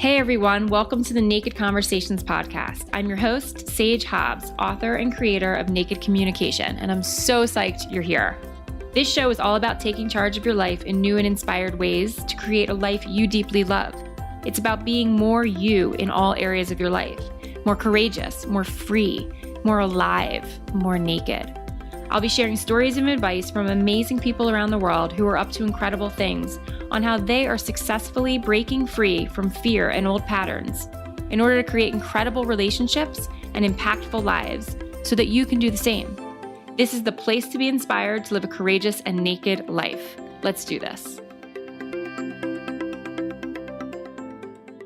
Hey everyone, welcome to the Naked Conversations podcast. I'm your host, Sage Hobbs, author and creator of Naked Communication, and I'm so psyched you're here. This show is all about taking charge of your life in new and inspired ways to create a life you deeply love. It's about being more you in all areas of your life, more courageous, more free, more alive, more naked. I'll be sharing stories and advice from amazing people around the world who are up to incredible things on how they are successfully breaking free from fear and old patterns in order to create incredible relationships and impactful lives so that you can do the same. This is the place to be inspired to live a courageous and naked life. Let's do this.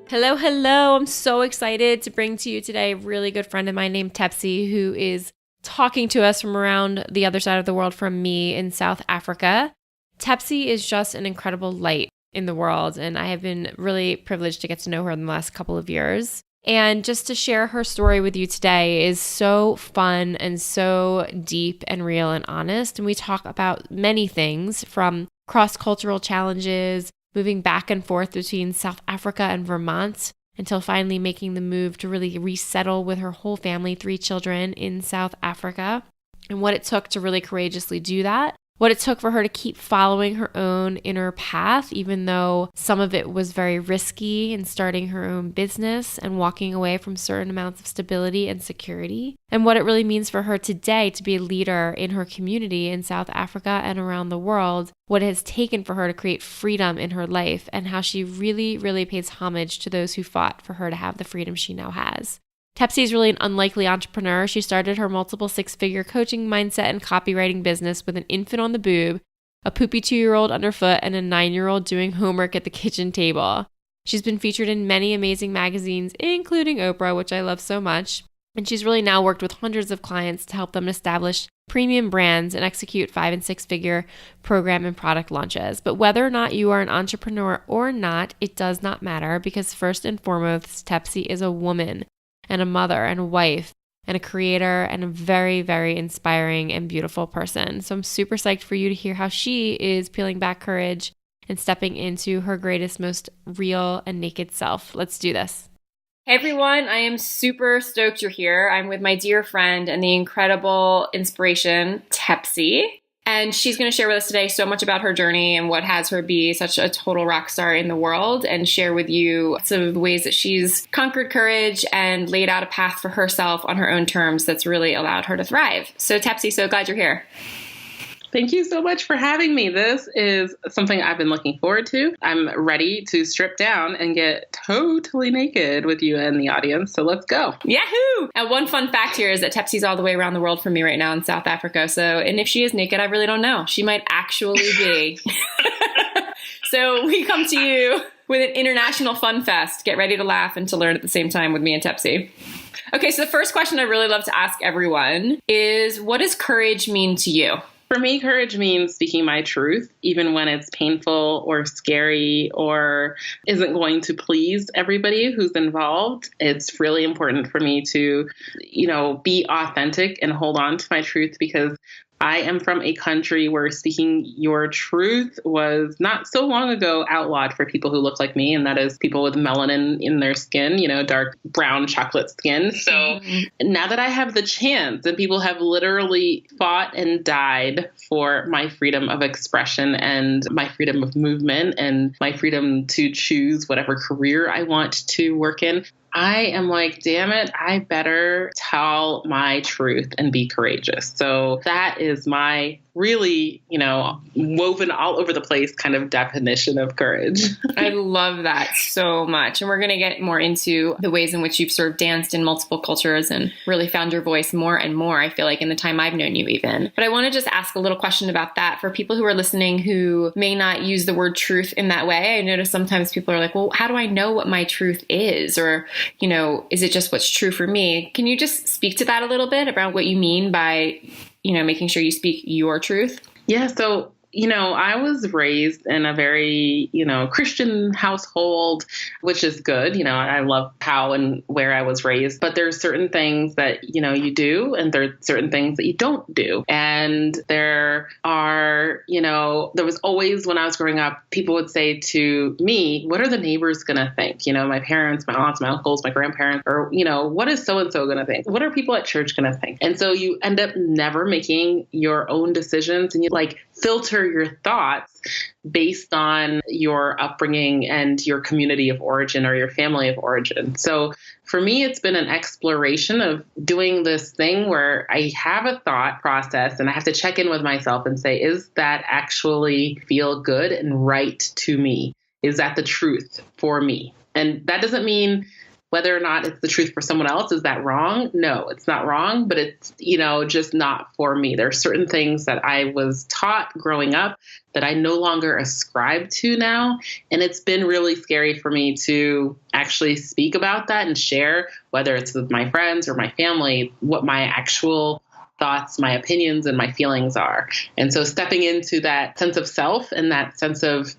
Hello. I'm so excited to bring to you today a really good friend of mine named Tepsii, who is talking to us from around the other side of the world from me in South Africa. Tepsii is just an incredible light in the world, and I have been really privileged to get to know her in the last couple of years. And just to share her story with you today is so fun and so deep and real and honest. And we talk about many things from cross-cultural challenges, moving back and forth between South Africa and Vermont, until finally making the move to really resettle with her whole family, 3 children in South Africa, and what it took to really courageously do that. What it took for her to keep following her own inner path, even though some of it was very risky, in starting her own business and walking away from certain amounts of stability and security. And what it really means for her today to be a leader in her community in South Africa and around the world, what it has taken for her to create freedom in her life, and how she really, really pays homage to those who fought for her to have the freedom she now has. Tepsii is really an unlikely entrepreneur. She started her multiple 6-figure coaching, mindset, and copywriting business with an infant on the boob, a poopy 2-year-old underfoot, and a 9-year-old doing homework at the kitchen table. She's been featured in many amazing magazines, including Oprah, which I love so much. And she's really now worked with hundreds of clients to help them establish premium brands and execute 5- and 6-figure program and product launches. But whether or not you are an entrepreneur or not, it does not matter, because first and foremost, Tepsii is a woman and a mother and a wife and a creator and a very, very inspiring and beautiful person. So I'm super psyched for you to hear how she is peeling back courage and stepping into her greatest, most real and naked self. Let's do this. Hey everyone, I am super stoked you're here. I'm with my dear friend and the incredible inspiration, Tepsii. And she's going to share with us today so much about her journey and what has her be such a total rock star in the world, and share with you some of the ways that she's conquered courage and laid out a path for herself on her own terms that's really allowed her to thrive. So Tepsii, so glad you're here. Thank you so much for having me. This is something I've been looking forward to. I'm ready to strip down and get totally naked with you and the audience. So let's go. Yahoo! And one fun fact here is that Tepsii's all the way around the world from me right now in South Africa. So, and if she is naked, I really don't know. She might actually be. So we come to you with an international fun fest. Get ready to laugh and to learn at the same time with me and Tepsii. Okay, so the first question I really love to ask everyone is, what does courage mean to you? For me, courage means speaking my truth, even when it's painful or scary or isn't going to please everybody who's involved. It's really important for me to, be authentic and hold on to my truth, because I am from a country where speaking your truth was not so long ago outlawed for people who look like me, and that is people with melanin in their skin, dark brown chocolate skin. So now that I have the chance, and people have literally fought and died for my freedom of expression and my freedom of movement and my freedom to choose whatever career I want to work in, I am like, damn it, I better tell my truth and be courageous. So that is my really, woven all over the place kind of definition of courage. I love that so much. And we're going to get more into the ways in which you've sort of danced in multiple cultures and really found your voice more and more, I feel like, in the time I've known you even. But I want to just ask a little question about that for people who are listening who may not use the word truth in that way. I notice sometimes people are like, well, how do I know what my truth is? Or, is it just what's true for me? Can you just speak to that a little bit about what you mean by, making sure you speak your truth? Yeah. So, I was raised in a very, Christian household, which is good. I love how and where I was raised, but there's certain things that, you do, and there's certain things that you don't do. And there are, there was always, when I was growing up, people would say to me, what are the neighbors going to think? My parents, my aunts, my uncles, my grandparents, or, what is so-and-so going to think? What are people at church going to think? And so you end up never making your own decisions, and you filter your thoughts based on your upbringing and your community of origin or your family of origin. So for me, it's been an exploration of doing this thing where I have a thought process and I have to check in with myself and say, is that actually feel good and right to me? Is that the truth for me? And that doesn't mean whether or not it's the truth for someone else. Is that wrong? No, it's not wrong, but it's, just not for me. There are certain things that I was taught growing up that I no longer ascribe to now. And it's been really scary for me to actually speak about that and share, whether it's with my friends or my family, what my actual thoughts, my opinions, and my feelings are. And so stepping into that sense of self and that sense of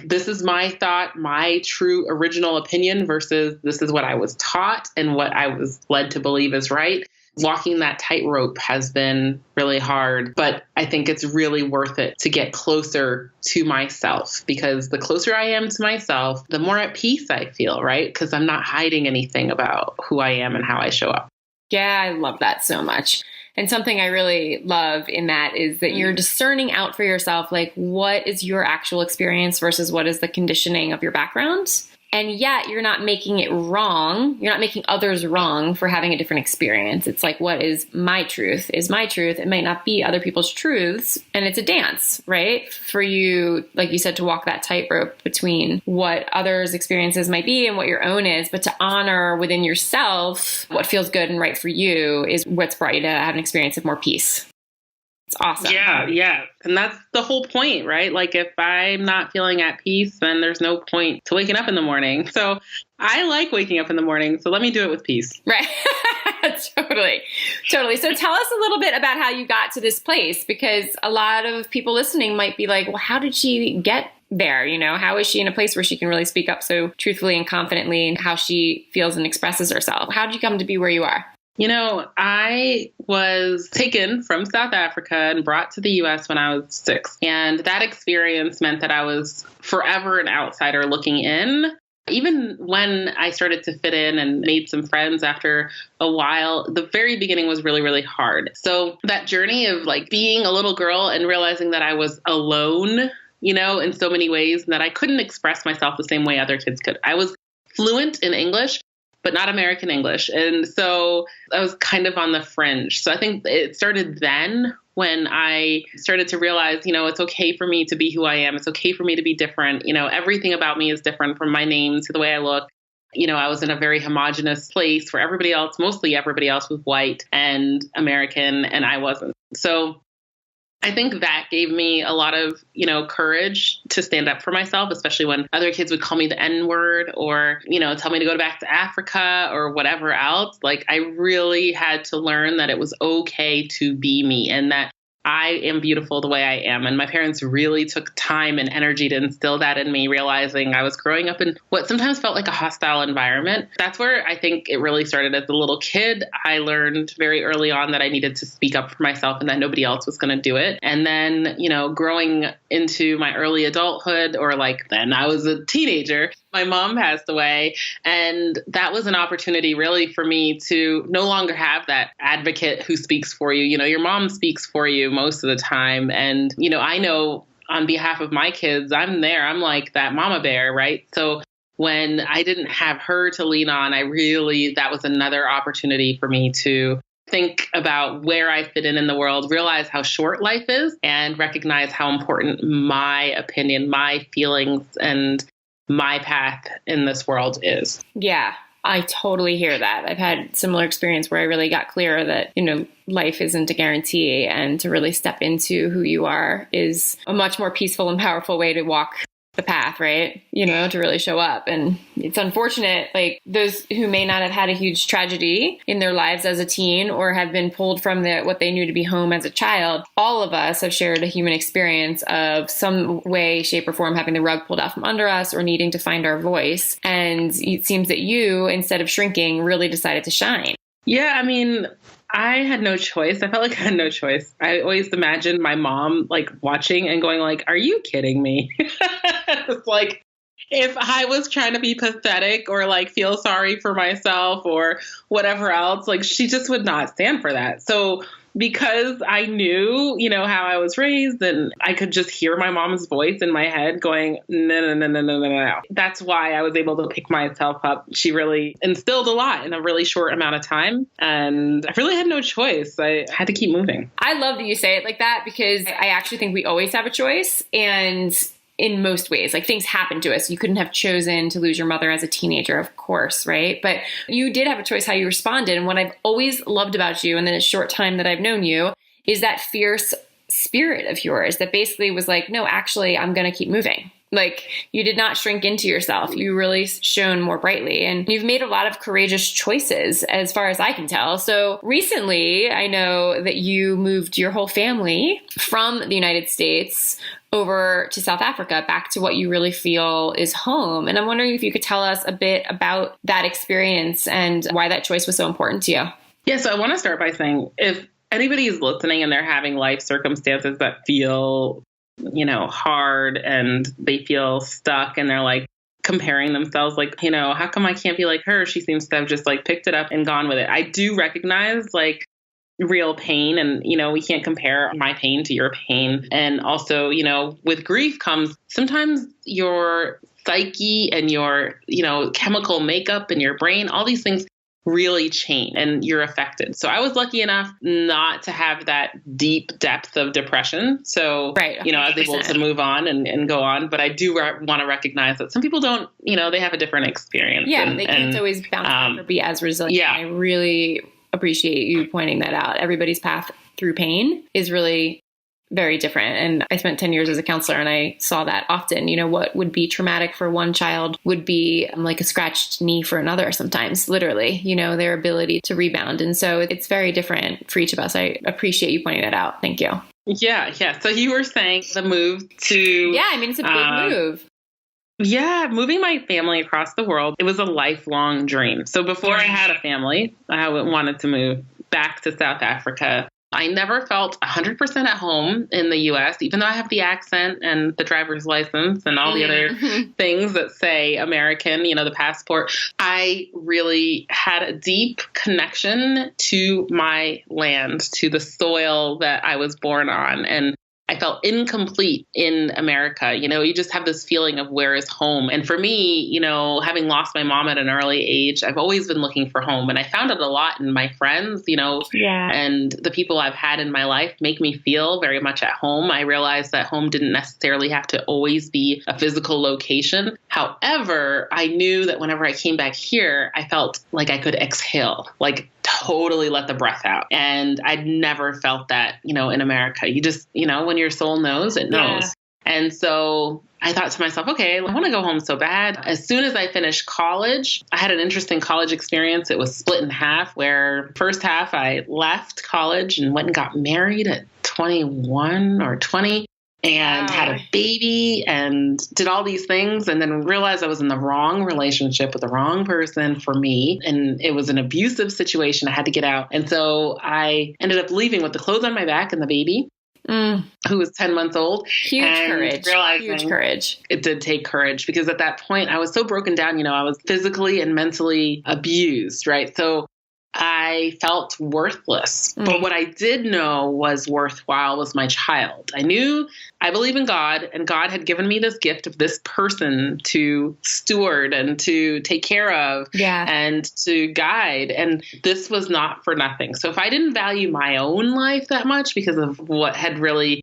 this is my thought, my true original opinion versus this is what I was taught and what I was led to believe is right. Walking that tightrope has been really hard, but I think it's really worth it to get closer to myself, because the closer I am to myself, the more at peace I feel, right? Because I'm not hiding anything about who I am and how I show up. Yeah, I love that so much. And something I really love in that is that you're discerning out for yourself, what is your actual experience versus what is the conditioning of your background. And yet you're not making it wrong. You're not making others wrong for having a different experience. It's what is my truth is my truth. It might not be other people's truths. And it's a dance, right? For you, like you said, to walk that tightrope between what others' experiences might be and what your own is, but to honor within yourself what feels good and right for you is what's brought you to have an experience of more peace. It's awesome. Yeah. And that's the whole point, right? If I'm not feeling at peace, then there's no point to waking up in the morning. So I like waking up in the morning. So let me do it with peace. Right. Totally. So tell us a little bit about how you got to this place, because a lot of people listening might be like, well, how did she get there? How is she in a place where she can really speak up so truthfully and confidently and how she feels and expresses herself? How did you come to be where you are? I was taken from South Africa and brought to the U.S. when I was 6. And that experience meant that I was forever an outsider looking in. Even when I started to fit in and made some friends after a while, the very beginning was really, really hard. So that journey of being a little girl and realizing that I was alone, in so many ways, and that I couldn't express myself the same way other kids could. I was fluent in English, but not American English. And so I was kind of on the fringe. So I think it started then when I started to realize, it's okay for me to be who I am. It's okay for me to be different. Everything about me is different, from my name to the way I look. I was in a very homogenous place where mostly everybody else was white and American, and I wasn't. So I think that gave me a lot of, courage to stand up for myself, especially when other kids would call me the N-word or, tell me to go back to Africa or whatever else. I really had to learn that it was okay to be me and that I am beautiful the way I am. And my parents really took time and energy to instill that in me, realizing I was growing up in what sometimes felt like a hostile environment. That's where I think it really started as a little kid. I learned very early on that I needed to speak up for myself and that nobody else was going to do it. And then, growing into my early adulthood, or then I was a teenager, my mom passed away. And that was an opportunity really for me to no longer have that advocate who speaks for you. Your mom speaks for you most of the time. And, I know on behalf of my kids, I'm there. I'm like that mama bear, right? So when I didn't have her to lean on, that was another opportunity for me to think about where I fit in the world, realize how short life is, and recognize how important my opinion, my feelings, and my path in this world is. Yeah, I totally hear that. I've had similar experience where I really got clear that, life isn't a guarantee, and to really step into who you are is a much more peaceful and powerful way to walk the path, right? To really show up. And it's unfortunate, like those who may not have had a huge tragedy in their lives as a teen or have been pulled from what they knew to be home as a child. All of us have shared a human experience of some way, shape, or form having the rug pulled out from under us or needing to find our voice. And it seems that you, instead of shrinking, really decided to shine. Yeah, I mean, I had no choice. I felt like I had no choice. I always imagined my mom like watching and going like, are you kidding me? It's like, if I was trying to be pathetic or like feel sorry for myself or whatever else, like she just would not stand for that. So because I knew, how I was raised and I could just hear my mom's voice in my head going, no. That's why I was able to pick myself up. She really instilled a lot in a really short amount of time. And I really had no choice. I had to keep moving. I love that you say it like that because I actually think we always have a choice. And in most ways, like things happen to us. You couldn't have chosen to lose your mother as a teenager, of course, right? But you did have a choice how you responded. And what I've always loved about you in the short time that I've known you is that fierce spirit of yours that basically was like, no, actually, I'm going to keep moving. Like you did not shrink into yourself. You really shone more brightly and you've made a lot of courageous choices as far as I can tell. So recently, I know that you moved your whole family from the United States over to South Africa, back to what you really feel is home. And I'm wondering if you could tell us a bit about that experience and why that choice was so important to you. Yeah, so I want to start by saying if anybody is listening and they're having life circumstances that feel, hard and they feel stuck and they're like comparing themselves like, how come I can't be like her? She seems to have just like picked it up and gone with it. I do recognize like real pain and, we can't compare my pain to your pain. And also, with grief comes sometimes your psyche and your, chemical makeup in your brain, all these things really change and you're affected. So I was lucky enough not to have that deep depth of depression. So, right, I was able to move on and go on. But I do want to recognize that some people don't, they have a different experience. Yeah, they can't always bounce back or be as resilient. Yeah. I really appreciate you pointing that out. Everybody's path through pain is really very different. And I spent 10 years as a counselor and I saw that often, what would be traumatic for one child would be like a scratched knee for another sometimes, literally, their ability to rebound. And so it's very different for each of us. I appreciate you pointing that out. Thank you. Yeah. So you were saying the move to... Yeah, I mean, it's a big move. Yeah, moving my family across the world, it was a lifelong dream. So before I had a family, I wanted to move back to South Africa. I never felt 100% at home in the U.S., even though I have the accent and the driver's license and all the other things that say American, the passport. I really had a deep connection to my land, to the soil that I was born on. And I felt incomplete in America. You just have this feeling of where is home. And for me, having lost my mom at an early age, I've always been looking for home. And I found it a lot in my friends, and the people I've had in my life make me feel very much at home. I realized that home didn't necessarily have to always be a physical location. However, I knew that whenever I came back here, I felt like I could exhale, like totally let the breath out. And I'd never felt that, in America. You just, when your soul knows, it knows. Yeah. And so I thought to myself, okay, I want to go home so bad. As soon as I finished college, I had an interesting college experience. It was split in half, where first half I left college and went and got married at 21 or 20. And had a baby and did all these things and then realized I was in the wrong relationship with the wrong person for me. And it was an abusive situation. I had to get out. And so I ended up leaving with the clothes on my back and the baby, who was 10 months old. Huge courage. It did take courage because at that point I was so broken down. I was physically and mentally abused, right? So I felt worthless. But what I did know was worthwhile was my child. I believe in God, and God had given me this gift of this person to steward and to take care of and to guide. And this was not for nothing. So if I didn't value my own life that much because of what had really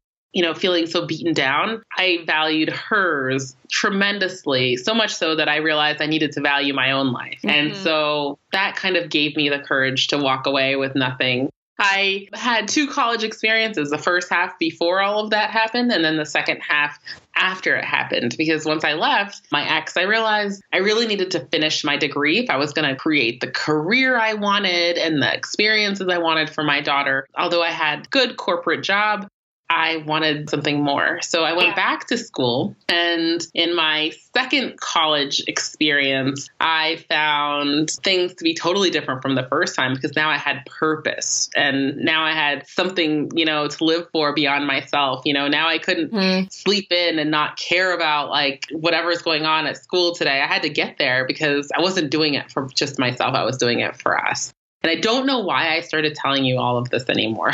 feeling so beaten down, I valued hers tremendously, so much so that I realized I needed to value my own life. And so that kind of gave me the courage to walk away with nothing. I had 2 college experiences, the first half before all of that happened, and then the second half after it happened. Because once I left my ex, I realized I really needed to finish my degree if I was going to create the career I wanted and the experiences I wanted for my daughter. Although I had good corporate job, I wanted something more. So I went back to school, and in my second college experience, I found things to be totally different from the first time because now I had purpose and now I had something, to live for beyond myself. Now I couldn't sleep in and not care about like whatever's going on at school today. I had to get there because I wasn't doing it for just myself. I was doing it for us. And I don't know why I started telling you all of this anymore.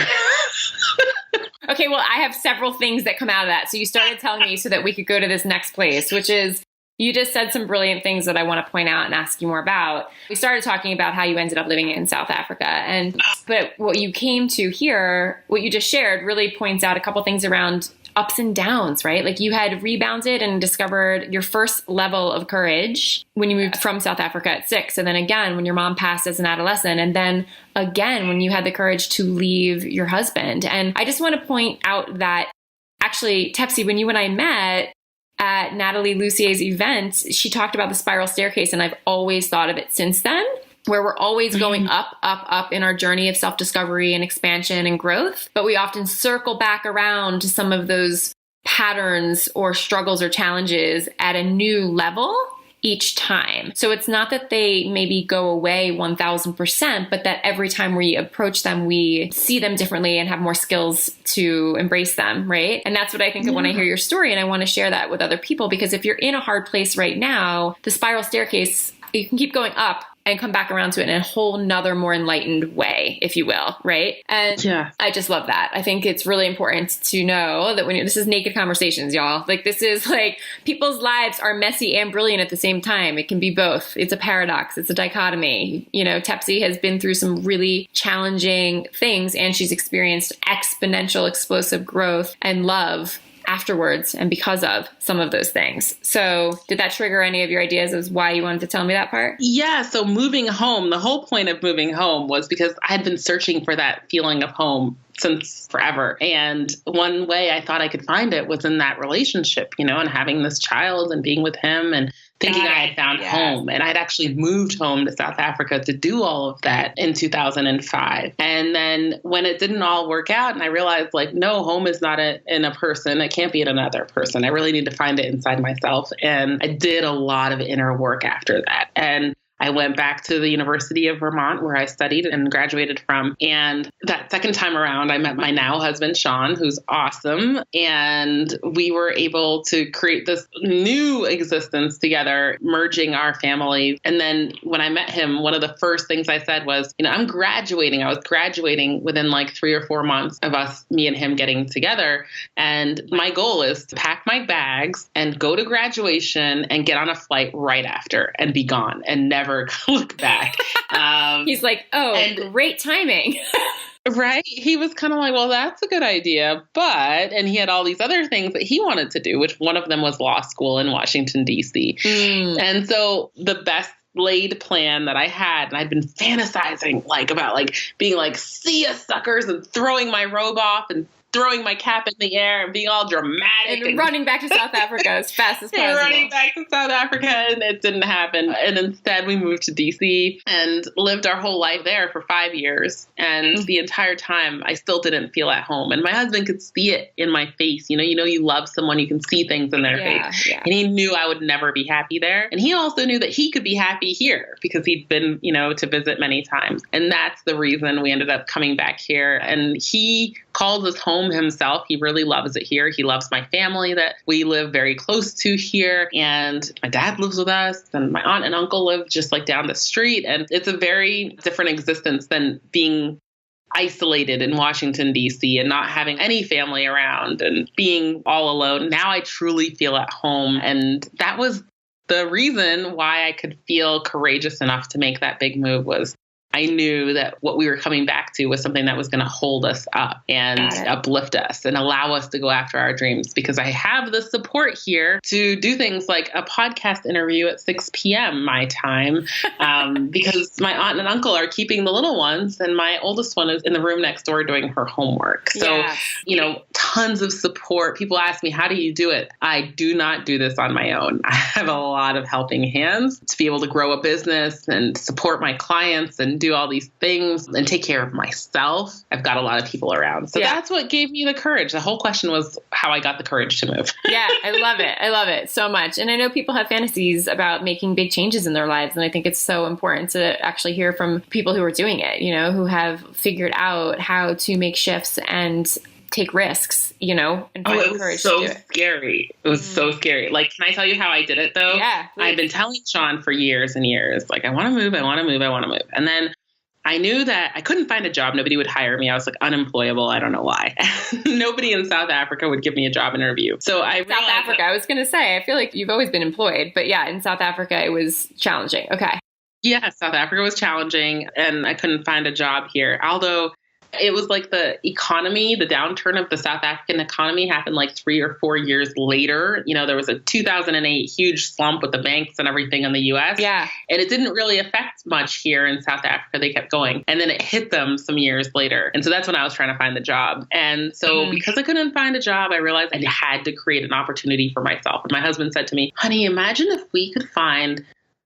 Okay, well, I have several things that come out of that. So you started telling me so that we could go to this next place, which is you just said some brilliant things that I want to point out and ask you more about. We started talking about how you ended up living in South Africa. But what you came to here, what you just shared really points out a couple things around ups and downs, right? Like you had rebounded and discovered your first level of courage when you moved from South Africa at 6. And then again, when your mom passed as an adolescent. And then again, when you had the courage to leave your husband. And I just want to point out that actually, Tepsii, when you and I met at Natalie Lucier's event, she talked about the spiral staircase. And I've always thought of it since then, where we're always going up, up, up in our journey of self-discovery and expansion and growth. But we often circle back around to some of those patterns or struggles or challenges at a new level each time. So it's not that they maybe go away 1000%, but that every time we approach them, we see them differently and have more skills to embrace them, right? And that's what I think of when I hear your story. And I want to share that with other people, because if you're in a hard place right now, the spiral staircase, you can keep going up and come back around to it in a whole nother, more enlightened way, if you will, right? And I just love that. I think it's really important to know that this is naked conversations, y'all. Like this is like people's lives are messy and brilliant at the same time. It can be both. It's a paradox. It's a dichotomy. Tepsii has been through some really challenging things, and she's experienced exponential, explosive growth and love afterwards and because of some of those things. So did that trigger any of your ideas as why you wanted to tell me that part? Yeah. So moving home, the whole point of moving home was because I had been searching for that feeling of home since forever. And one way I thought I could find it was in that relationship, and having this child and being with him and thinking I had found home. And I'd actually moved home to South Africa to do all of that in 2005. And then when it didn't all work out and I realized no, home is not in a person. It can't be in another person. I really need to find it inside myself. And I did a lot of inner work after that. And I went back to the University of Vermont where I studied and graduated from. And that second time around, I met my now husband, Sean, who's awesome. And we were able to create this new existence together, merging our families. And then when I met him, one of the first things I said was, I'm graduating. I was graduating within 3 or 4 months of me and him getting together. And my goal is to pack my bags and go to graduation and get on a flight right after and be gone and never look back. He's like, great timing. Right. He was kind of like, well, that's a good idea. And he had all these other things that he wanted to do, which one of them was law school in Washington, D.C. And so the best laid plan that I had, and I'd been fantasizing about being see ya suckers and throwing my robe off and throwing my cap in the air and being all dramatic. And running back to South Africa as fast as possible. Running back to South Africa, and it didn't happen. And instead we moved to DC and lived our whole life there for 5 years. And the entire time I still didn't feel at home. And my husband could see it in my face. You love someone, you can see things in their face. Yeah. And he knew I would never be happy there. And he also knew that he could be happy here because he'd been, to visit many times. And that's the reason we ended up coming back here. And he calls us home himself. He really loves it here. He loves my family that we live very close to here. And my dad lives with us, and my aunt and uncle live just down the street. And it's a very different existence than being isolated in Washington, D.C. and not having any family around and being all alone. Now I truly feel at home. And that was the reason why I could feel courageous enough to make that big move was I knew that what we were coming back to was something that was going to hold us up and uplift us and allow us to go after our dreams, because I have the support here to do things like a podcast interview at 6 p.m. my time, because my aunt and uncle are keeping the little ones and my oldest one is in the room next door doing her homework. So, tons of support. People ask me, how do you do it? I do not do this on my own. I have a lot of helping hands to be able to grow a business and support my clients and do all these things and take care of myself. I've got a lot of people around. So that's what gave me the courage. The whole question was how I got the courage to move. Yeah, I love it. I love it so much. And I know people have fantasies about making big changes in their lives. And I think it's so important to actually hear from people who are doing it, who have figured out how to make shifts and take risks, and find it was so scary. It was so scary. Like, can I tell you how I did it though? Yeah. Please. I've been telling Sean for years and years, like, I want to move. And then I knew that I couldn't find a job. Nobody would hire me. I was like unemployable. I don't know why. Nobody in South Africa would give me a job interview. So South Africa, I was going to say, I feel like you've always been employed, but yeah, in South Africa, it was challenging. Okay. Yeah, South Africa was challenging and I couldn't find a job here. Although it was like the economy, the downturn of the South African economy happened like 3 or 4 years later. There was a 2008 huge slump with the banks and everything in the US. Yeah. And it didn't really affect much here in South Africa. They kept going. And then it hit them some years later. And so that's when I was trying to find the job. And so because I couldn't find a job, I realized I had to create an opportunity for myself. And my husband said to me, honey, imagine if we could find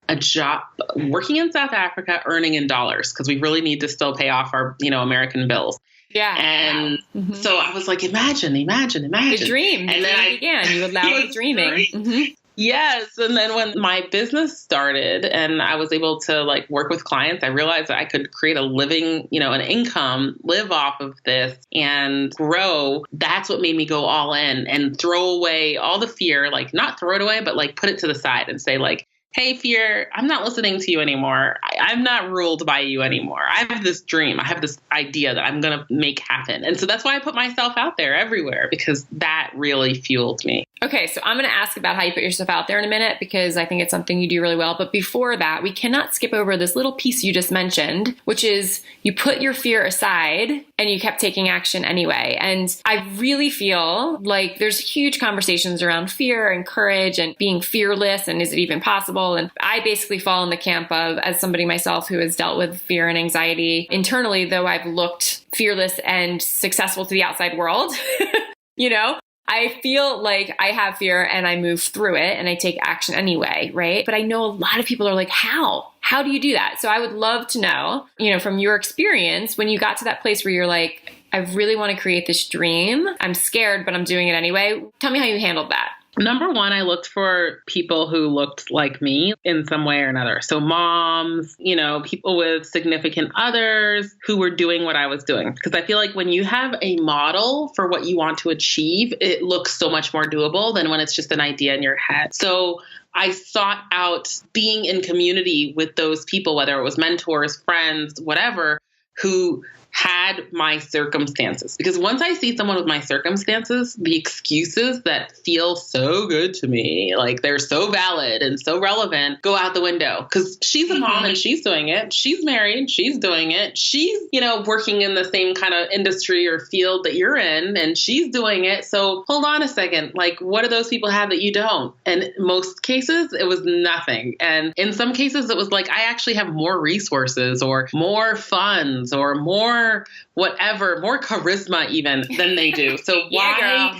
a job working in South Africa, earning in dollars, because we really need to still pay off our, American bills. Yeah. And so I was like, imagine. The dream. And then I began. You allowed dreaming. Mm-hmm. Yes. And then when my business started and I was able to like work with clients, I realized that I could create a living, an income, live off of this and grow. That's what made me go all in and throw away all the fear, like not throw it away, but like put it to the side and say like, hey, fear, I'm not listening to you anymore. I'm not ruled by you anymore. I have this dream. I have this idea that I'm going to make happen. And so that's why I put myself out there everywhere, because that really fueled me. Okay, so I'm going to ask about how you put yourself out there in a minute, because I think it's something you do really well. But before that, we cannot skip over this little piece you just mentioned, which is you put your fear aside and you kept taking action anyway. And I really feel like there's huge conversations around fear and courage and being fearless and is it even possible? And I basically fall in the camp of, as somebody myself who has dealt with fear and anxiety internally, though I've looked fearless and successful to the outside world, I feel like I have fear and I move through it and I take action anyway, right? But I know a lot of people are like, how? How do you do that? So I would love to know, from your experience, when you got to that place where you're like, I really want to create this dream. I'm scared, but I'm doing it anyway. Tell me how you handled that. Number one, I looked for people who looked like me in some way or another. So moms, people with significant others who were doing what I was doing. Because I feel like when you have a model for what you want to achieve, it looks so much more doable than when it's just an idea in your head. So I sought out being in community with those people, whether it was mentors, friends, whatever, who had my circumstances. Because once I see someone with my circumstances, the excuses that feel so good to me, like they're so valid and so relevant, go out the window. Because she's a mom and she's doing it. She's married. She's doing it. She's, working in the same kind of industry or field that you're in, and she's doing it. So hold on a second. Like, what do those people have that you don't? And in most cases, it was nothing. And in some cases, it was like, I actually have more resources or more funds or more whatever, more charisma even than they do. So why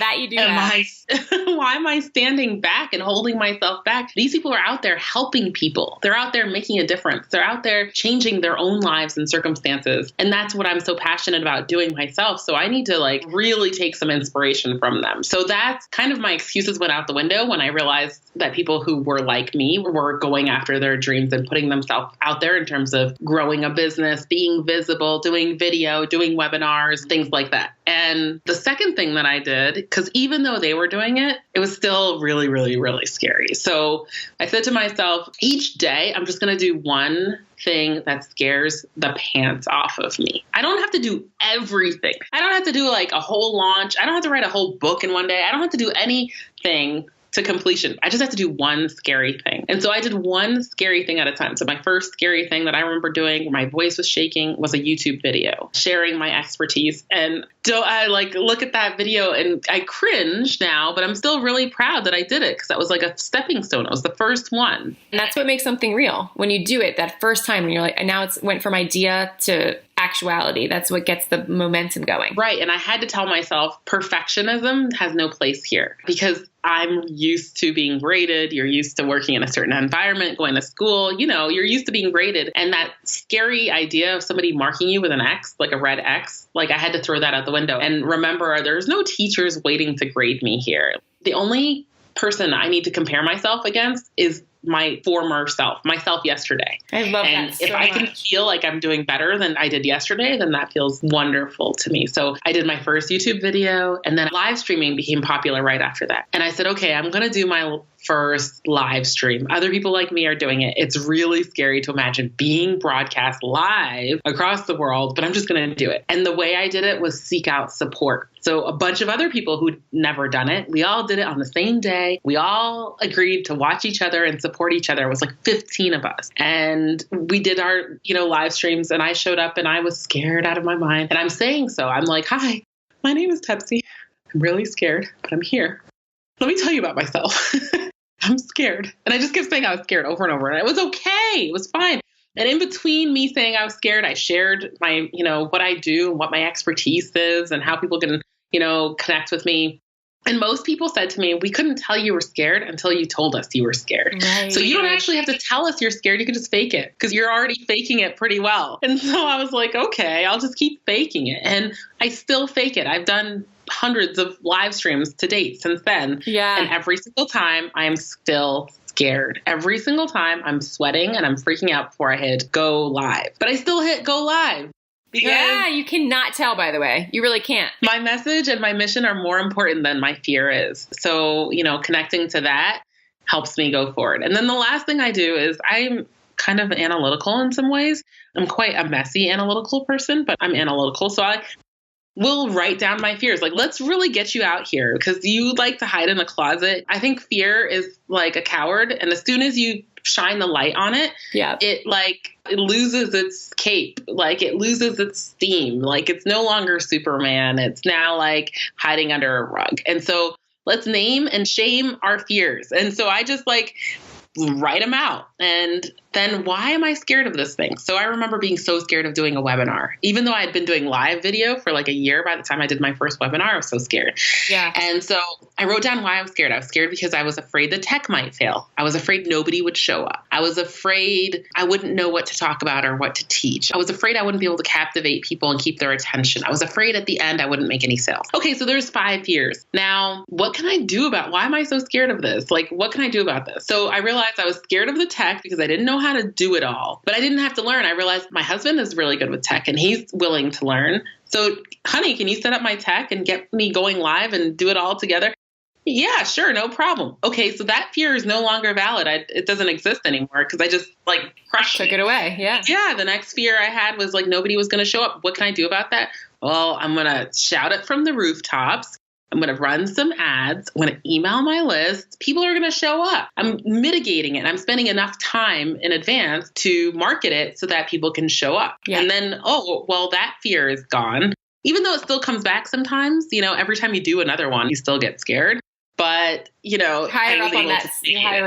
am I standing back and holding myself back? These people are out there helping people. They're out there making a difference. They're out there changing their own lives and circumstances. And that's what I'm so passionate about doing myself. So I need to really take some inspiration from them. So that's kind of my excuses went out the window when I realized that people who were like me were going after their dreams and putting themselves out there in terms of growing a business, being visible, doing video, doing webinars, things like that. And the second thing that I did, because even though they were doing it, it was still really, really, really scary. So I said to myself, each day, I'm just going to do one thing that scares the pants off of me. I don't have to do everything. I don't have to do a whole launch. I don't have to write a whole book in one day. I don't have to do anything to completion. I just have to do one scary thing. And so I did one scary thing at a time. So my first scary thing that I remember doing where my voice was shaking was a YouTube video sharing my expertise. And I look at that video and I cringe now, but I'm still really proud that I did it because that was like a stepping stone. It was the first one. And that's what makes something real. When you do it that first time and you're like, and now it's went from idea to actuality. That's what gets the momentum going. Right. And I had to tell myself perfectionism has no place here because I'm used to being graded. You're used to working in a certain environment, going to school, you're used to being graded. And that scary idea of somebody marking you with an X, like a red X, I had to throw that out the window and remember there's no teachers waiting to grade me here. The only person I need to compare myself against is my former self, myself yesterday. I love and that so if I much. can feel like I'm doing better than I did yesterday, then that feels wonderful to me. So I did my first YouTube video and then live streaming became popular right after that. And I said, okay, I'm going to do my first live stream. Other people like me are doing it. It's really scary to imagine being broadcast live across the world, but I'm just going to do it. And the way I did it was seek out support. So a bunch of other people who'd never done it, we all did it on the same day. We all agreed to watch each other and support each other. It was like 15 of us. And we did our, live streams and I showed up and I was scared out of my mind. And I'm saying so. I'm like, hi, my name is Tepsii. I'm really scared, but I'm here. Let me tell you about myself. I'm scared. And I just kept saying I was scared over and over. And it was okay. It was fine. And in between me saying I was scared, I shared my, what I do and what my expertise is and how people can, connect with me. And most people said to me, we couldn't tell you were scared until you told us you were scared. Right. So you don't actually have to tell us you're scared. You can just fake it because you're already faking it pretty well. And so I was like, okay, I'll just keep faking it. And I still fake it. I've done hundreds of live streams to date since then. Yeah. And every single time I am still scared. Every single time I'm sweating and I'm freaking out before I hit go live. But I still hit go live. Yeah, you cannot tell, by the way. You really can't. My message and my mission are more important than my fear is. So, connecting to that helps me go forward. And then the last thing I do is I'm kind of analytical in some ways. I'm quite a messy analytical person, but I'm analytical. So I will write down my fears. Let's really get you out here because you like to hide in a closet. I think fear is like a coward. And as soon as you shine the light on it, it loses its cape. It loses its steam. It's no longer Superman. It's now hiding under a rug. And so let's name and shame our fears. And so I just write them out. And then why am I scared of this thing? So I remember being so scared of doing a webinar, even though I had been doing live video for a year. By the time I did my first webinar, I was so scared. Yeah. And so I wrote down why I was scared. I was scared because I was afraid the tech might fail. I was afraid nobody would show up. I was afraid I wouldn't know what to talk about or what to teach. I was afraid I wouldn't be able to captivate people and keep their attention. I was afraid at the end I wouldn't make any sales. Okay, so there's 5 fears. Now, what can I do why am I so scared of this? What can I do about this? So I realized I was scared of the tech because I didn't know how to do it all, but I didn't have to learn. I realized my husband is really good with tech and he's willing to learn. So, honey, can you set up my tech and get me going live and do it all together? Yeah, sure. No problem. Okay. So that fear is no longer valid. It doesn't exist anymore because I just crushed Took it away. Yeah. Yeah. The next fear I had was nobody was going to show up. What can I do about that? Well, I'm going to shout it from the rooftops. I'm going to run some ads. I'm going to email my list. People are going to show up. I'm mitigating it. I'm spending enough time in advance to market it so that people can show up. Yeah. And then, that fear is gone. Even though it still comes back sometimes, every time you do another one, you still get scared. But, higher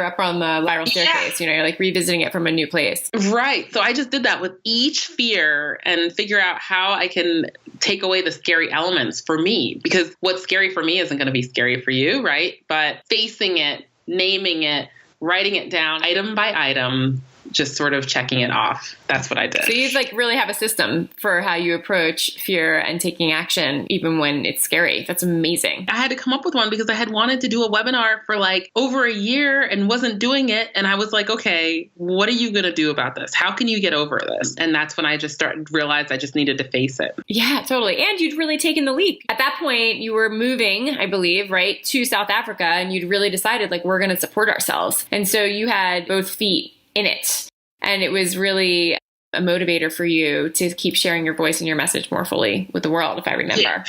up on the lateral staircase, you're revisiting it from a new place. Right. So I just did that with each fear and figure out how I can take away the scary elements for me, because what's scary for me isn't going to be scary for you. Right. But facing it, naming it, writing it down item by item, just sort of checking it off. That's what I did. So you really have a system for how you approach fear and taking action, even when it's scary. That's amazing. I had to come up with one because I had wanted to do a webinar for over a year and wasn't doing it. And I was like, okay, what are you going to do about this? How can you get over this? And that's when I just realized I just needed to face it. Yeah, totally. And you'd really taken the leap. At that point, you were moving, I believe, right, to South Africa, and you'd really decided we're going to support ourselves. And so you had both feet in it. And it was really a motivator for you to keep sharing your voice and your message more fully with the world, if I remember.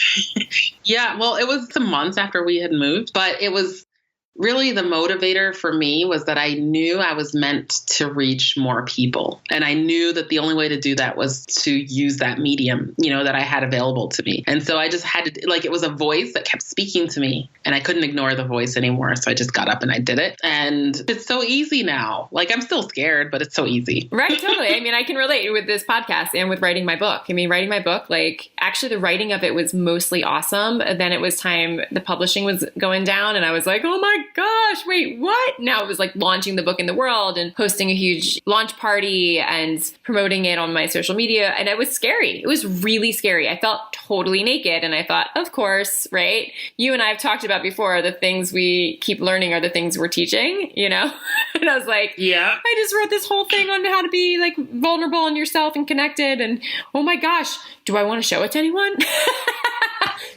Yeah. Well, it was some months after we had moved, but it was really the motivator for me was that I knew I was meant to reach more people. And I knew that the only way to do that was to use that medium, that I had available to me. And so I just had to, it was a voice that kept speaking to me and I couldn't ignore the voice anymore. So I just got up and I did it. And it's so easy now. I'm still scared, but it's so easy. Right. Totally. I can relate with this podcast and with writing my book. Writing my book, actually the writing of it was mostly awesome. Then it was time, the publishing was going down and I was like, oh my gosh, wait, what? Now it was launching the book in the world and hosting a huge launch party and promoting it on my social media. And it was scary. It was really scary. I felt totally naked. And I thought, of course, right? You and I have talked about before, the things we keep learning are the things we're teaching, And I was like, yeah, I just wrote this whole thing on how to be vulnerable in yourself and connected. And oh my gosh, do I want to show it to anyone?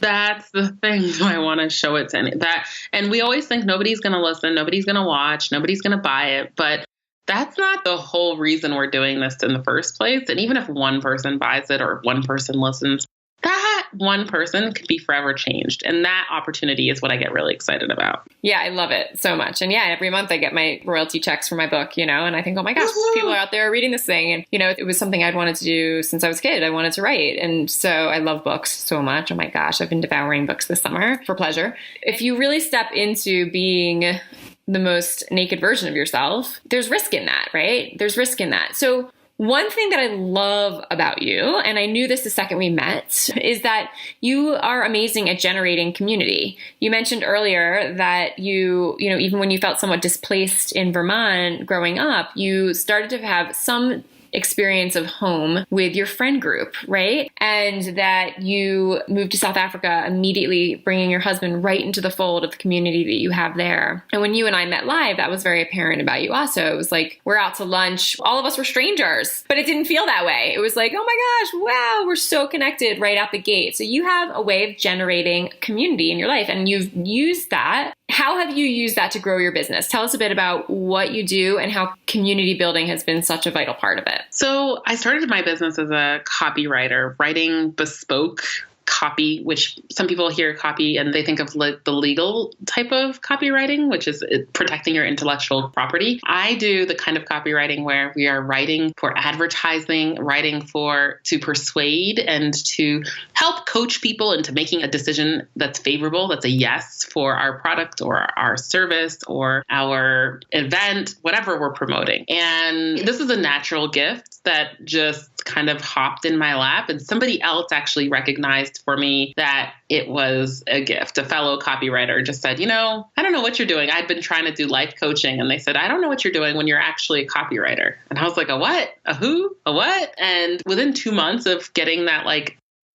That's the thing. Do I want to show it to any that? And we always think nobody's going to listen, nobody's going to watch, nobody's going to buy it. But that's not the whole reason we're doing this in the first place. And even if one person buys it or one person listens, that one person could be forever changed. And that opportunity is what I get really excited about. Yeah, I love it so much. And yeah, every month I get my royalty checks for my book, and I think, oh my gosh, people are out there reading this thing. And, it was something I'd wanted to do since I was a kid. I wanted to write. And so I love books so much. Oh my gosh, I've been devouring books this summer for pleasure. If you really step into being the most naked version of yourself, there's risk in that, right? There's risk in that. So one thing that I love about you, and I knew this the second we met, is that you are amazing at generating community. You mentioned earlier that you even when you felt somewhat displaced in Vermont growing up, you started to have some experience of home with your friend group, right? And that you moved to South Africa, immediately bringing your husband right into the fold of the community that you have there. And when you and I met live, that was very apparent about you also. It was we're out to lunch. All of us were strangers, but it didn't feel that way. It was oh my gosh, wow, we're so connected right out the gate. So you have a way of generating community in your life, and you've used that. How have you used that to grow your business? Tell us a bit about what you do and how community building has been such a vital part of it. So I started my business as a copywriter, writing bespoke copy, which some people hear copy and they think of the legal type of copywriting, which is protecting your intellectual property. I do the kind of copywriting where we are writing for advertising, writing to persuade and to help coach people into making a decision that's favorable, that's a yes for our product or our service or our event, whatever we're promoting. And this is a natural gift that just kind of hopped in my lap, and somebody else actually recognized for me that it was a gift. A fellow copywriter just said, I don't know what you're doing. I'd been trying to do life coaching, and they said, I don't know what you're doing when you're actually a copywriter. And I was like, a what? A who? A what? And within 2 months of getting that,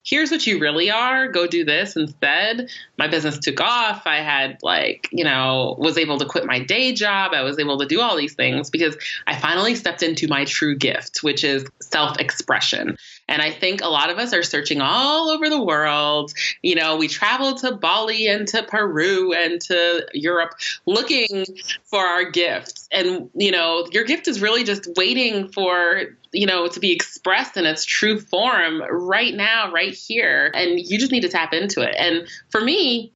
here's what you really are, go do this instead, my business took off. I had was able to quit my day job. I was able to do all these things because I finally stepped into my true gift, which is self-expression. And I think a lot of us are searching all over the world. We traveled to Bali and to Peru and to Europe looking for our gifts. And, your gift is really just waiting for to be expressed in its true form right now, right here. And you just need to tap into it. And for me,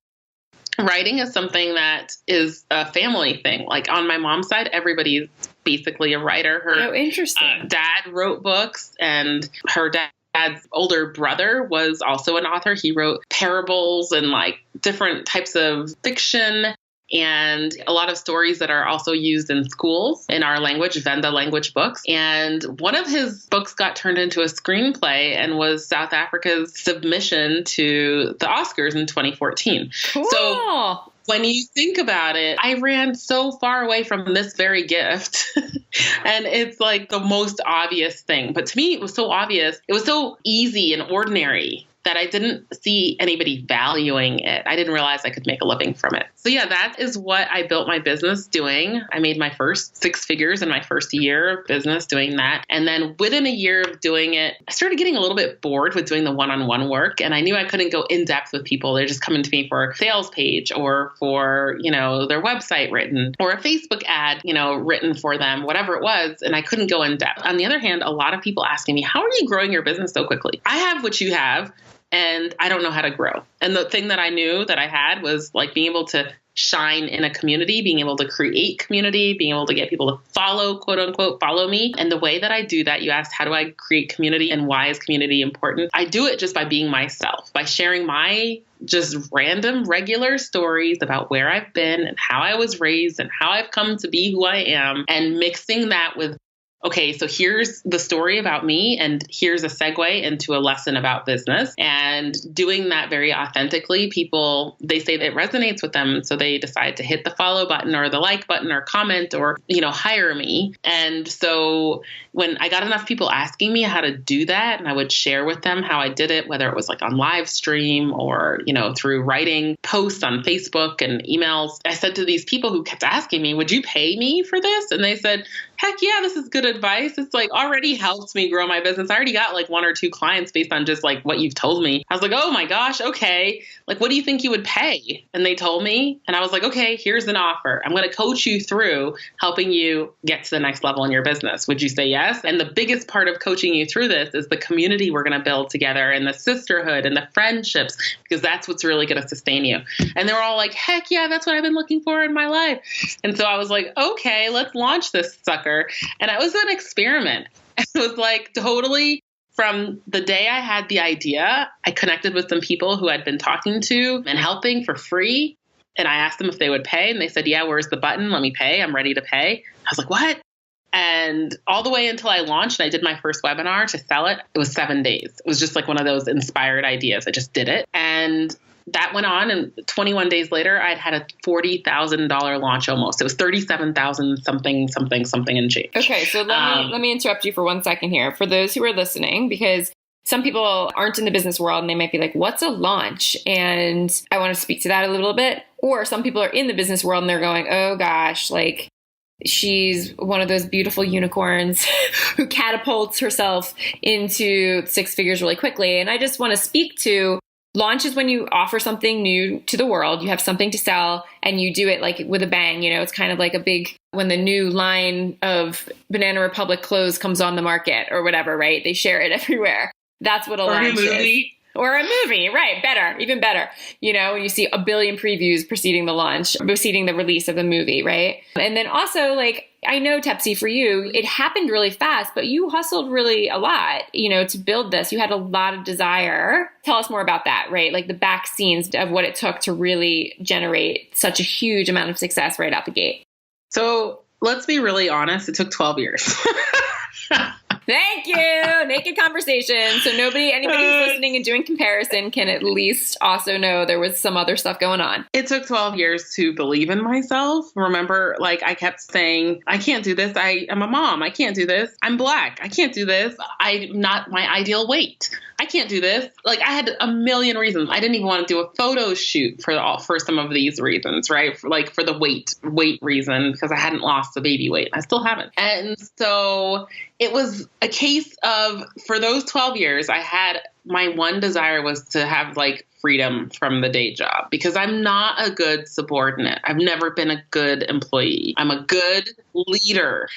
writing is something that is a family thing. On my mom's side, everybody's basically a writer. Her interesting. Dad wrote books, and her dad's older brother was also an author. He wrote parables and different types of fiction and a lot of stories that are also used in schools in our language, Venda language books. And one of his books got turned into a screenplay and was South Africa's submission to the Oscars in 2014. Cool. So when you think about it, I ran so far away from this very gift. And it's the most obvious thing. But to me, it was so obvious. It was so easy and ordinary that I didn't see anybody valuing it. I didn't realize I could make a living from it. So yeah, that is what I built my business doing. I made my first 6 figures in my first year of business doing that. And then within a year of doing it, I started getting a little bit bored with doing the one-on-one work. And I knew I couldn't go in depth with people. They're just coming to me for a sales page or for, their website written or a Facebook ad, written for them, whatever it was. And I couldn't go in depth. On the other hand, a lot of people asking me, how are you growing your business so quickly? I have what you have, and I don't know how to grow. And the thing that I knew that I had was being able to shine in a community, being able to create community, being able to get people to follow, quote unquote, follow me. And the way that I do that, you asked, how do I create community and why is community important? I do it just by being myself, by sharing my just random, regular stories about where I've been and how I was raised and how I've come to be who I am, and mixing that with, okay, so here's the story about me and here's a segue into a lesson about business, and doing that very authentically. People, they say that it resonates with them. So they decide to hit the follow button or the like button or comment or, hire me. And so when I got enough people asking me how to do that, and I would share with them how I did it, whether it was like on live stream or, through writing posts on Facebook and emails, I said to these people who kept asking me, would you pay me for this? And they said, heck yeah, this is good advice. It's like already helped me grow my business. I already got like 1 or 2 clients based on just like what you've told me. I was like, oh my gosh, okay. Like, what do you think you would pay? And they told me, and I was like, okay, here's an offer. I'm going to coach you through helping you get to the next level in your business. Would you say yes? And the biggest part of coaching you through this is the community we're going to build together and the sisterhood and the friendships, because that's what's really going to sustain you. And they were all like, heck yeah, that's what I've been looking for in my life. And so I was like, okay, let's launch this sucker. And it was an experiment. It was like totally from the day I had the idea, I connected with some people who I'd been talking to and helping for free. And I asked them if they would pay. And they said, yeah, where's the button? Let me pay. I'm ready to pay. I was like, what? And all the way until I launched and I did my first webinar to sell it, it was 7 days. It was just like one of those inspired ideas. I just did it. And that went on. And 21 days later, I'd had a $40,000 launch almost. It was 37,000 something and change. Okay. So let me interrupt you for 1 second here. For those who are listening, because some people aren't in the business world and they might be like, what's a launch? And I want to speak to that a little bit. Or some people are in the business world and they're going, oh gosh, like she's one of those beautiful unicorns who catapults herself into 6 figures really quickly. And I just want to speak to launch is when you offer something new to the world, you have something to sell, and you do it like with a bang. It's kind of like a big, when the new line of Banana Republic clothes comes on the market or whatever, right? They share it everywhere. That's what a launch is. Or a movie, right? Better, even better. When you see a billion previews preceding the launch, preceding the release of the movie, right? And then also, like, I know, Tepsii, for you, it happened really fast, but you hustled really a lot, to build this. You had a lot of desire. Tell us more about that, right? Like the back scenes of what it took to really generate such a huge amount of success right out the gate. So let's be really honest. It took 12 years. Thank you. Naked conversation. So anybody who's listening and doing comparison can at least also know there was some other stuff going on. It took 12 years to believe in myself. Remember, like I kept saying, I can't do this. I am a mom. I can't do this. I'm Black. I can't do this. I'm not my ideal weight. I can't do this. Like I had a million reasons. I didn't even want to do a photo shoot for some of these reasons, right? For the weight reason, because I hadn't lost the baby weight. I still haven't. And so it was a case of, for those 12 years, my one desire was to have like freedom from the day job, because I'm not a good subordinate. I've never been a good employee. I'm a good leader.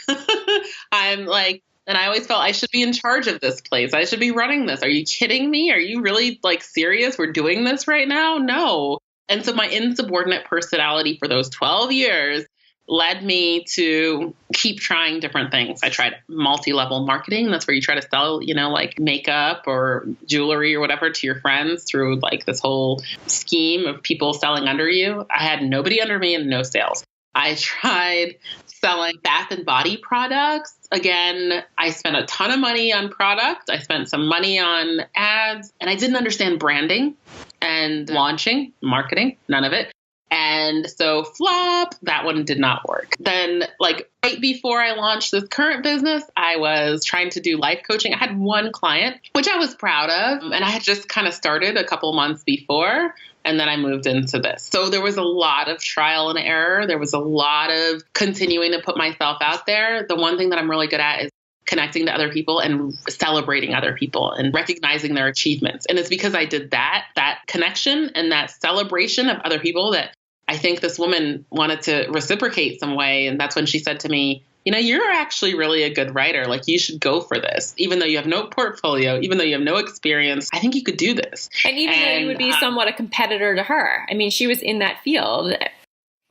And I always felt I should be in charge of this place. I should be running this. Are you kidding me? Are you really like serious? We're doing this right now? No. And so my insubordinate personality for those 12 years led me to keep trying different things. I tried multi-level marketing. That's where you try to sell, like makeup or jewelry or whatever to your friends through like this whole scheme of people selling under you. I had nobody under me and no sales. I tried selling bath and body products. Again, I spent a ton of money on products. I spent some money on ads, and I didn't understand branding and launching, marketing, none of it. And so flop, that one did not work. Then like right before I launched this current business, I was trying to do life coaching. I had one client, which I was proud of. And I had just kind of started a couple months before. And then I moved into this. So there was a lot of trial and error. There was a lot of continuing to put myself out there. The one thing that I'm really good at is connecting to other people and celebrating other people and recognizing their achievements. And it's because I did that connection and that celebration of other people that I think this woman wanted to reciprocate some way. And that's when she said to me, you're actually really a good writer. Like you should go for this, even though you have no portfolio, even though you have no experience. I think you could do this. And even though you would be somewhat a competitor to her. I mean, she was in that field.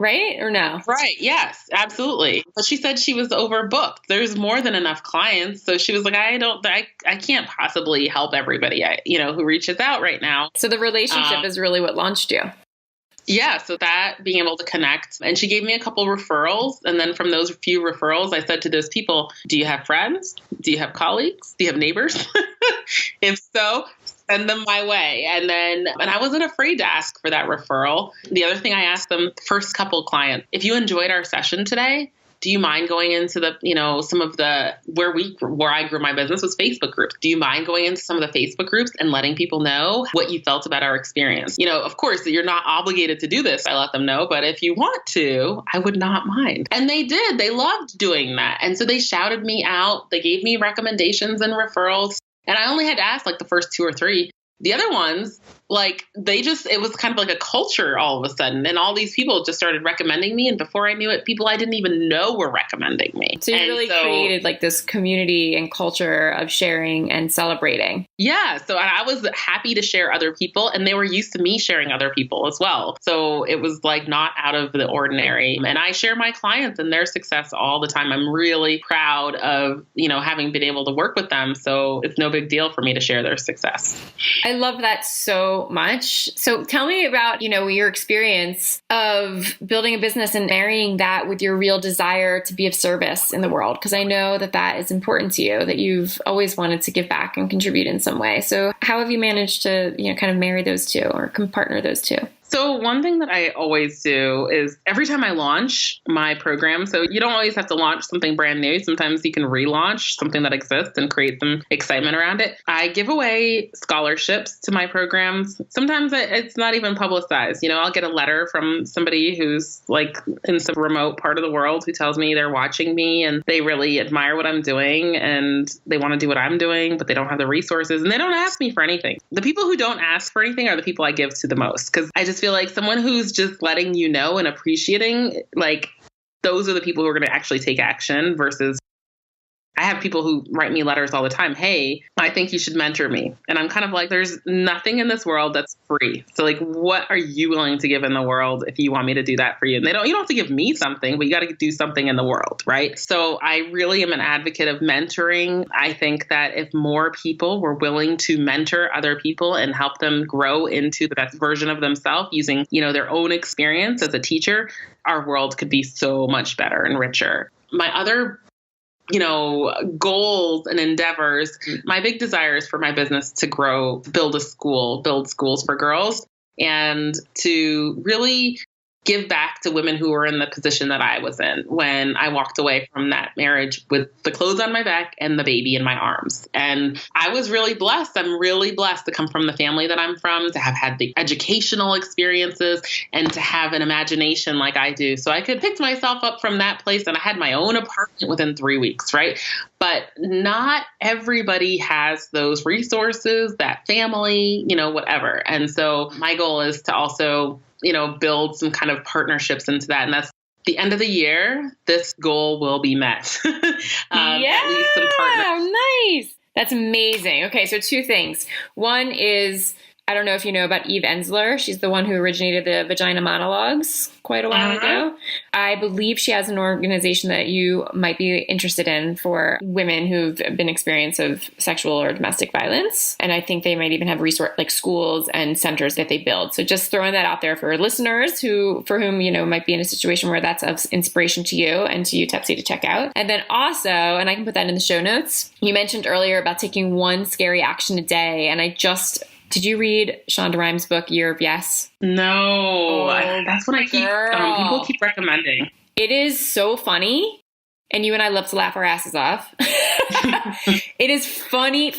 right? Or no? Right. Yes, absolutely. But she said she was overbooked. There's more than enough clients. So she was like, I can't possibly help everybody, who reaches out right now. So the relationship is really what launched you. Yeah. So that being able to connect, and she gave me a couple referrals. And then from those few referrals, I said to those people, do you have friends? Do you have colleagues? Do you have neighbors? If so, send them my way. And I wasn't afraid to ask for that referral. The other thing I asked them, first couple clients, if you enjoyed our session today, do you mind going into the, some of the, where I grew my business was Facebook groups. Do you mind going into some of the Facebook groups and letting people know what you felt about our experience? Of course, you're not obligated to do this. I let them know, but if you want to, I would not mind. And they did. They loved doing that. And so they shouted me out. They gave me recommendations and referrals. And I only had to ask like the first 2 or 3. The other ones, it was kind of like a culture all of a sudden. And all these people just started recommending me. And before I knew it, people I didn't even know were recommending me. So you really created like this community and culture of sharing and celebrating. Yeah. So I was happy to share other people, and they were used to me sharing other people as well. So it was like not out of the ordinary. And I share my clients and their success all the time. I'm really proud of, having been able to work with them. So it's no big deal for me to share their success. I love that so much. So tell me about, your experience of building a business and marrying that with your real desire to be of service in the world. Because I know that is important to you, that you've always wanted to give back and contribute in some way. So how have you managed to, kind of marry those two or partner those two? So one thing that I always do is every time I launch my program, so you don't always have to launch something brand new. Sometimes you can relaunch something that exists and create some excitement around it. I give away scholarships to my programs. Sometimes it's not even publicized. I'll get a letter from somebody who's like in some remote part of the world who tells me they're watching me and they really admire what I'm doing and they want to do what I'm doing, but they don't have the resources and they don't ask me for anything. The people who don't ask for anything are the people I give to the most, because I just feel like someone who's just letting you know and appreciating, like those are the people who are going to actually take action versus I have people who write me letters all the time. Hey, I think you should mentor me. And I'm kind of like, there's nothing in this world that's free. So like, what are you willing to give in the world if you want me to do that for you? And you don't have to give me something, but you got to do something in the world, right? So I really am an advocate of mentoring. I think that if more people were willing to mentor other people and help them grow into the best version of themselves using, their own experience as a teacher, our world could be so much better and richer. My other goals and endeavors. My big desire is for my business to grow, build schools for girls, and to really give back to women who were in the position that I was in when I walked away from that marriage with the clothes on my back and the baby in my arms. And I was really blessed. I'm really blessed to come from the family that I'm from, to have had the educational experiences and to have an imagination like I do. So I could pick myself up from that place, and I had my own apartment within 3 weeks, right? But not everybody has those resources, that family, whatever. And so my goal is to also build some kind of partnerships into that. And that's the end of the year. This goal will be met. At least some partners. Nice. That's amazing. Okay. So 2 things. One is, I don't know if you know about Eve Ensler. She's the one who originated the vagina monologues quite a while ago. I believe she has an organization that you might be interested in for women who've been experienced of sexual or domestic violence. And I think they might even have resource like schools and centers that they build. So just throwing that out there for listeners for whom, might be in a situation where that's of inspiration to you and to you, Tepsii, to check out. And then also, and I can put that in the show notes, you mentioned earlier about taking one scary action a day. And did you read Shonda Rhimes' book, Year of Yes? No, that's what people keep recommending. It is so funny. And you and I love to laugh our asses off. It is funny,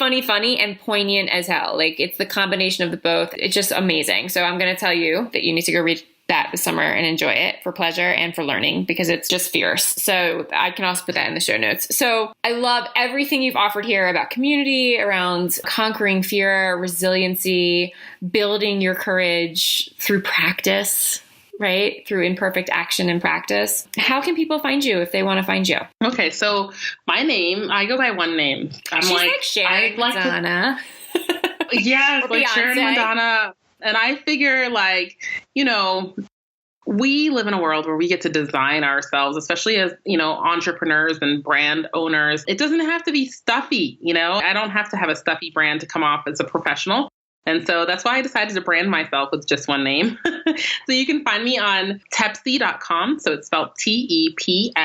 and poignant as hell. Like, it's the combination of the both. It's just amazing. So I'm going to tell you that you need to go read that this summer and enjoy it for pleasure and for learning, because it's just fierce. So I can also put that in the show notes. So I love everything you've offered here about community, around conquering fear, resiliency, building your courage through practice, right? Through imperfect action and practice. How can people find you if they want to find you? Okay. So my name, I go by one name. She's like Sharon Madonna. Yes, like Sharon Madonna. And I figure we live in a world where we get to design ourselves, especially as, entrepreneurs and brand owners. It doesn't have to be stuffy, I don't have to have a stuffy brand to come off as a professional. And so that's why I decided to brand myself with just one name. So you can find me on Tepsii.com. So it's spelled Tepsii.com.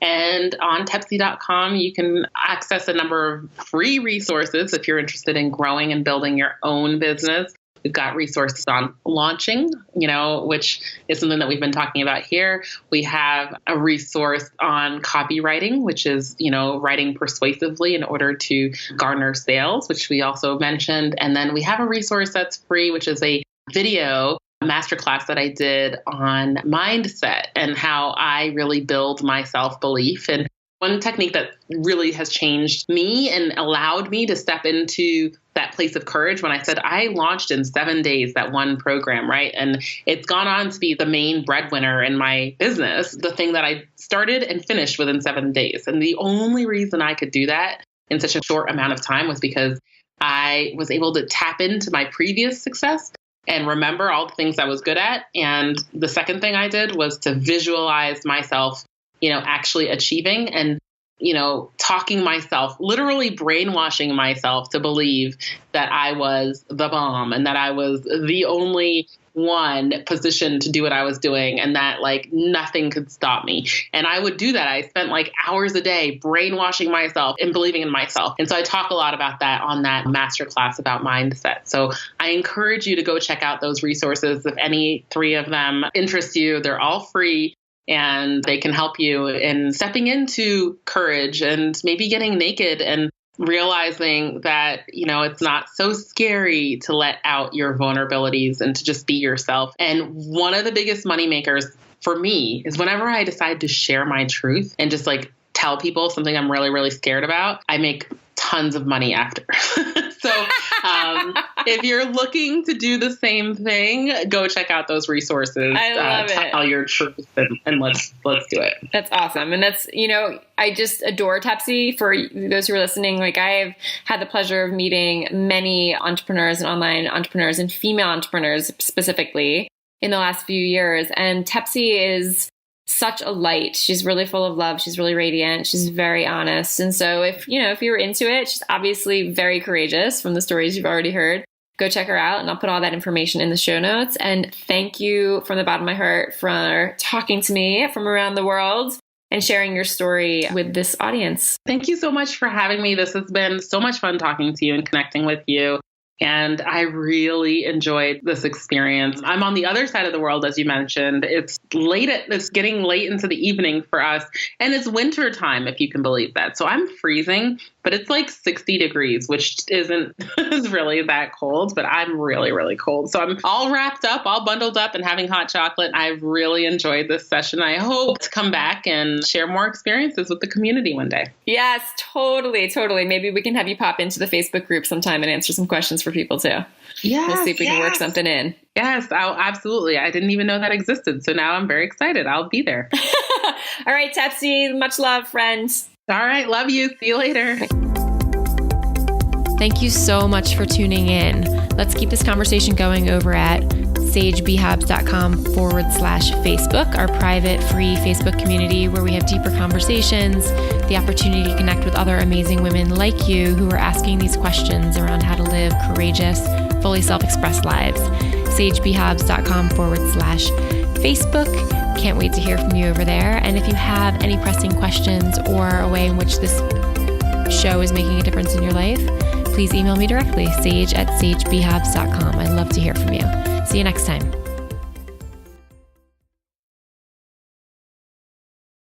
And on Tepsii.com, you can access a number of free resources if you're interested in growing and building your own business. We've got resources on launching, which is something that we've been talking about here. We have a resource on copywriting, which is, writing persuasively in order to garner sales, which we also mentioned. And then we have a resource that's free, which is a video masterclass that I did on mindset and how I really build my self-belief. And one technique that really has changed me and allowed me to step into that place of courage when I said I launched in 7 days, that one program, right? And it's gone on to be the main breadwinner in my business, the thing that I started and finished within 7 days. And the only reason I could do that in such a short amount of time was because I was able to tap into my previous success and remember all the things I was good at. And the second thing I did was to visualize myself, actually achieving and talking myself, literally brainwashing myself to believe that I was the bomb and that I was the only one positioned to do what I was doing and that nothing could stop me. And I would do that. I spent hours a day brainwashing myself and believing in myself. And so I talk a lot about that on that masterclass about mindset. So I encourage you to go check out those resources. If any three of them interest you, they're all free. And they can help you in stepping into courage and maybe getting naked and realizing that, it's not so scary to let out your vulnerabilities and to just be yourself. And one of the biggest money makers for me is whenever I decide to share my truth and just tell people something I'm really, really scared about, I make tons of money after. So if you're looking to do the same thing, go check out those resources. I love it. Tell your truth and let's do it. That's awesome. And that's, I just adore Tepsii. For those who are listening, I've had the pleasure of meeting many entrepreneurs and online entrepreneurs and female entrepreneurs specifically in the last few years. And Tepsii is such a light. She's really full of love. She's really radiant. She's very honest. And so if you're into it, she's obviously very courageous from the stories you've already heard. Go check her out, and I'll put all that information in the show notes. And thank you from the bottom of my heart for talking to me from around the world and sharing your story with this audience. Thank you so much for having me. This has been so much fun talking to you and connecting with you. And I really enjoyed this experience. I'm on the other side of the world, as you mentioned. It's getting late into the evening for us. And it's winter time, if you can believe that. So I'm freezing, but it's 60 degrees, which isn't really that cold, but I'm really, really cold. So I'm all wrapped up, all bundled up and having hot chocolate. I've really enjoyed this session. I hope to come back and share more experiences with the community one day. Yes, totally. Maybe we can have you pop into the Facebook group sometime and answer some questions for people too. Yeah, we'll see if we can work something in. Yes, absolutely. I didn't even know that existed. So now I'm very excited. I'll be there. All right, Tepsii, much love, friends. All right. Love you. See you later. Thank you so much for tuning in. Let's keep this conversation going over at sagebhabs.com/Facebook, our private free Facebook community where we have deeper conversations, the opportunity to connect with other amazing women like you who are asking these questions around how to live courageous, fully self-expressed lives. sagebhabs.com/Facebook. Can't wait to hear from you over there. And if you have any pressing questions or a way in which this show is making a difference in your life, please email me directly, sage@sagebhabs.com. I'd love to hear from you. See you next time.